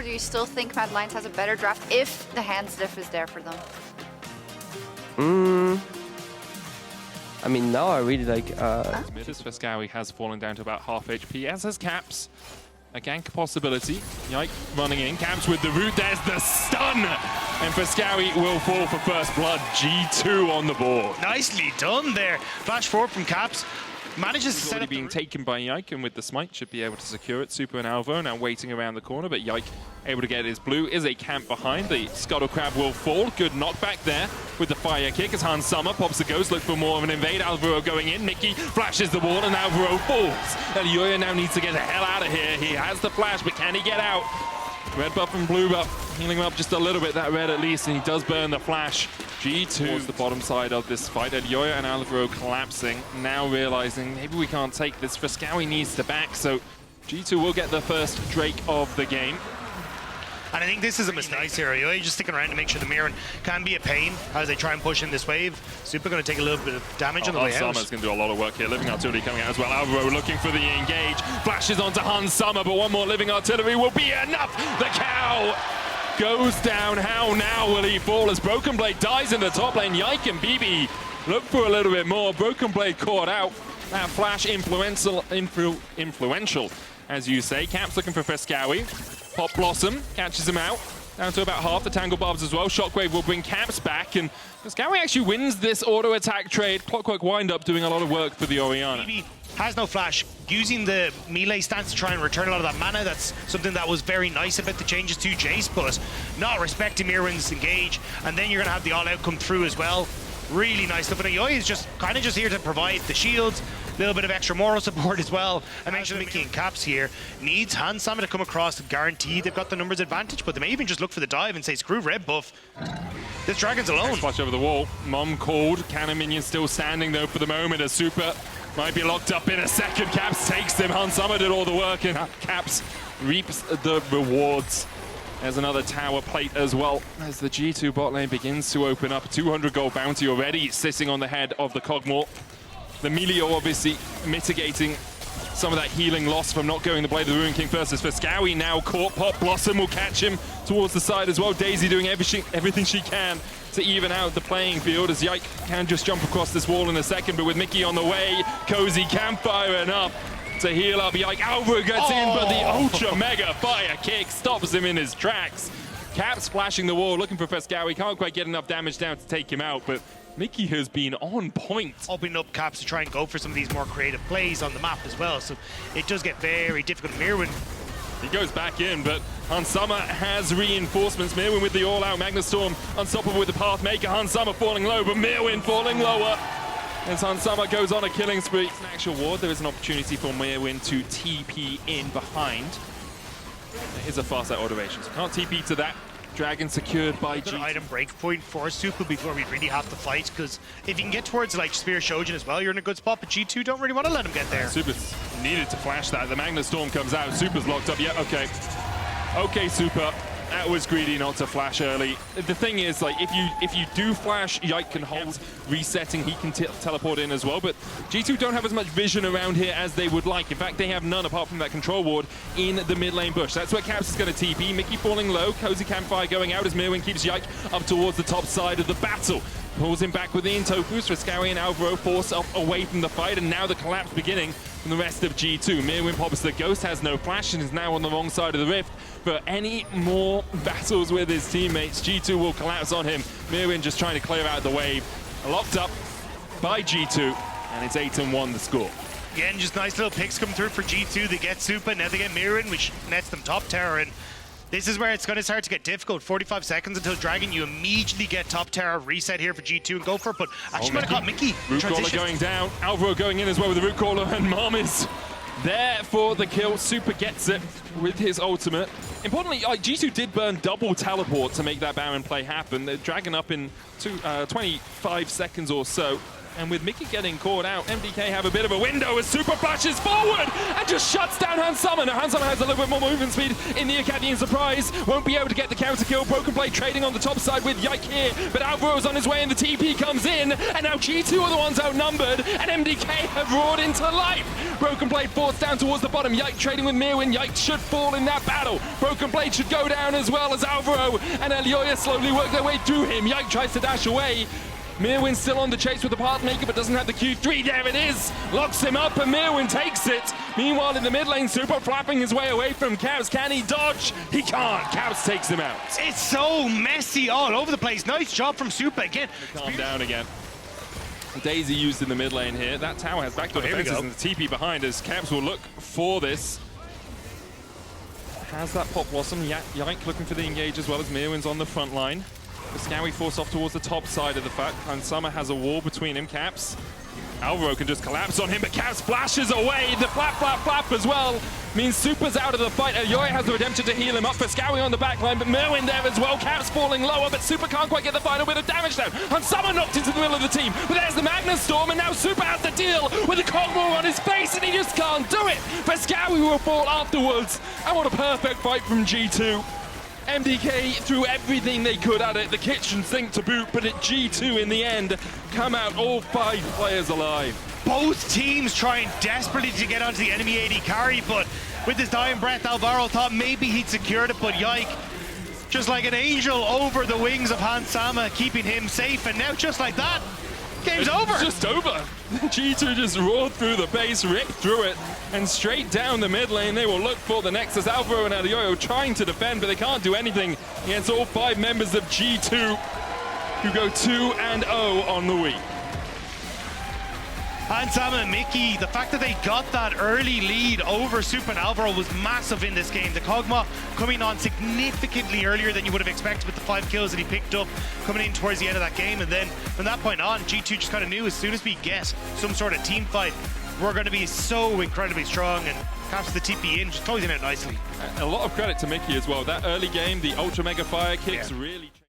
or do you still think Mad Lions has a better draft if the hand diff is there for them? I mean, now I really like... Fresskowy has fallen down to about half HP, as has Caps. A gank possibility. Yike running in. Caps with the root. There's the stun! And Fresskowy will fall for first blood. G2 on the board. Nicely done there. Flash forward from Caps. Manages to set up being taken by Yike, and with the smite should be able to secure it. Supa and Alvaro now waiting around the corner, but Yike able to get his blue. Is a camp behind. The Scuttle Crab will fall. Good knockback there with the fire kick as Hans Summer pops the ghost. Look for more of an invade. Alvaro going in. Miky flashes the wall and Alvaro falls. Elyoya now needs to get the hell out of here. He has the flash, but can he get out? Red buff and blue buff healing him up just a little bit, that red at least, and he does burn the flash. G2 towards the bottom side of this fight. Elyoya and Alvaro collapsing, now realizing maybe we can't take this. Fresskowy needs to back, so G2 will get the first Drake of the game. And I think this is a mistake here. Elyoya just sticking around to make sure the Myrwn can be a pain as they try and push in this wave. Supa going to take a little bit of damage on the way out. Hans Summer's going to do a lot of work here. Living Artillery coming out as well. Alvaro looking for the engage. Flashes onto Hans Summer, but one more Living Artillery will be enough. The cow goes down. How now will he fall as Broken Blade dies in the top lane? Yike and BB look for a little bit more. Broken Blade caught out. That flash influential, as you say. Caps looking for Fresskowy. Pop Blossom catches him out. Down to about half the Tangle Barbs as well. Shockwave will bring Caps back, and Fresskowy actually wins this auto attack trade. Clockwork Wind-Up doing a lot of work for the Orianna. BB has no flash, using the melee stance to try and return a lot of that mana. That's something that was very nice about the changes to Jayce, but not respecting Myrwn's engage. And then you're going to have the all-out come through as well. Really nice stuff. And Elyoya is just kind of just here to provide the shields, a little bit of extra moral support as well. And make sure Miky and Caps here needs Hans Summer to come across to guarantee they've got the numbers advantage, but they may even just look for the dive and say, screw red buff. This Dragon's alone. Flash over the wall. Mom called. Cannon minion still standing though for the moment as Supa might be locked up in a second. Caps takes them. Hans Summer did all the work, and Caps reaps the rewards. There's another tower plate as well as the G2 bot lane begins to open up. 200 gold bounty already sitting on the head of the Kog'Maw. The MIlio obviously mitigating some of that healing loss from not going the Blade of the Ruin King first. As Fresskowy now caught. Pop Blossom will catch him towards the side as well. Daisy doing everything she can to even out the playing field as Yike can just jump across this wall in a second, but with Miky on the way, Cozy campfire enough to heal up. Yike, Alvaro gets in, but the ultra mega fire kick stops him in his tracks. Caps flashing the wall, looking for Fresskowy. Can't quite get enough damage down to take him out, but Miky has been on point. Opening up Caps to try and go for some of these more creative plays on the map as well, so it does get very difficult. Myrwn, he goes back in, but Hans Summer has reinforcements. Myrwn with the all-out Magna Storm, unstoppable with the Pathmaker. Hans Summer falling low, but Myrwn falling lower. As Hans Summer goes on a killing spree. It's an actual ward. There is an opportunity for Myrwn to TP in behind. There is a fast out automation, so can't TP to that. Dragon secured by G2. Item breakpoint for Supa before we really have to fight, because if you can get towards like Spear Shojin as well, you're in a good spot, but G2 don't really want to let him get there. Supa's needed to flash that. The Magna Storm comes out. Supa's locked up. Yeah, okay. Okay, Supa. That was greedy not to flash early. The thing is, like, if you do flash, Yike can hold resetting. He can teleport in as well. But G2 don't have as much vision around here as they would like. In fact, they have none apart from that control ward in the mid lane bush. That's where Caps is going to TP. Miky falling low. Cozy campfire going out as Myrwn keeps Yike up towards the top side of the battle. Pulls him back with the Intofus. Fresskowy and Alvaro force up away from the fight, and now the collapse beginning from the rest of G2. Myrwn pops the ghost, has no flash, and is now on the wrong side of the rift. For any more battles with his teammates, G2 will collapse on him. Myrwn just trying to clear out the wave. Locked up by G2, and it's 8-1 the score. Again, just nice little picks come through for G2. They get Supa, now they get Myrwn, which nets them top tower. And this is where it's going to start to get difficult. 45 seconds until Dragon. You immediately get top tower reset here for G2 and go for it. But actually going to caught Miky. Root Caller going down. Alvaro going in as well with the Root Caller, and Mom is there for the kill. Supa gets it with his ultimate. Importantly, G2 did burn double teleport to make that Baron play happen. They're Dragon up in 25 seconds or so. And with Miky getting caught out, MDK have a bit of a window as Supa flashes forward and just shuts down Hansama. Now Hansama has a little bit more movement speed in the Acadian Surprise. Won't be able to get the counter kill. Broken Blade trading on the top side with Yike here, but Alvaro's on his way and the TP comes in. And now G2 are the ones outnumbered and MDK have roared into life. Broken Blade forced down towards the bottom. Yike trading with Myrwn. Yike should fall in that battle. Broken Blade should go down as well as Alvaro and Elyoya slowly work their way through him. Yike tries to dash away. Myrwn still on the chase with the Pathmaker, but doesn't have the Q3. There it is. Locks him up, and Myrwn takes it. Meanwhile, in the mid lane, Supa flapping his way away from Cavs. Can he dodge? He can't. Cavs takes him out. It's so messy all over the place. Nice job from Supa again. Calm down again. Daisy used in the mid lane here. That tower has backdoor defenses and the TP behind us. Cavs will look for this. Has that pop blossom. Yike looking for the engage as well as Myrwn's on the front line. Fresskowy forced off towards the top side of the fight. Hansama has a wall between him. Caps. Alvaro can just collapse on him, but Caps flashes away. The flap as well means Supa's out of the fight. Elyoya has the redemption to heal him up. Fresskowy on the back line, but Myrwn there as well. Caps falling lower, but Supa can't quite get the final bit of damage down. Hansama knocked into the middle of the team, but there's the Magna Storm, and now Supa has to deal with the Kog'Maw on his face, and he just can't do it. Fresskowy will fall afterwards, and what a perfect fight from G2. MDK threw everything they could at it, the kitchen sink to boot, but at G2 in the end, come out all 5 players alive. Both teams trying desperately to get onto the enemy AD carry, but with his dying breath, Alvaro thought maybe he'd secured it, but Yike, just like an angel over the wings of Hansama, keeping him safe, and now just like that, game's over. It's just over. G2 just roared through the base, ripped through it, and straight down the mid lane. They will look for the Nexus. Alvaro and Elyoya trying to defend, but they can't do anything against all 5 members of G2, who go 2-0 on the week. Hansama and Miky, the fact that they got that early lead over Supa and Alvaro was massive in this game. The Kog'Maw coming on significantly earlier than you would have expected with the 5 kills that he picked up coming in towards the end of that game. And then from that point on, G2 just kind of knew as soon as we get some sort of team fight, we're going to be so incredibly strong, and captures the TP in, just closing out nicely. A lot of credit to Miky as well. That early game, the Ultra Mega Fire kicks really...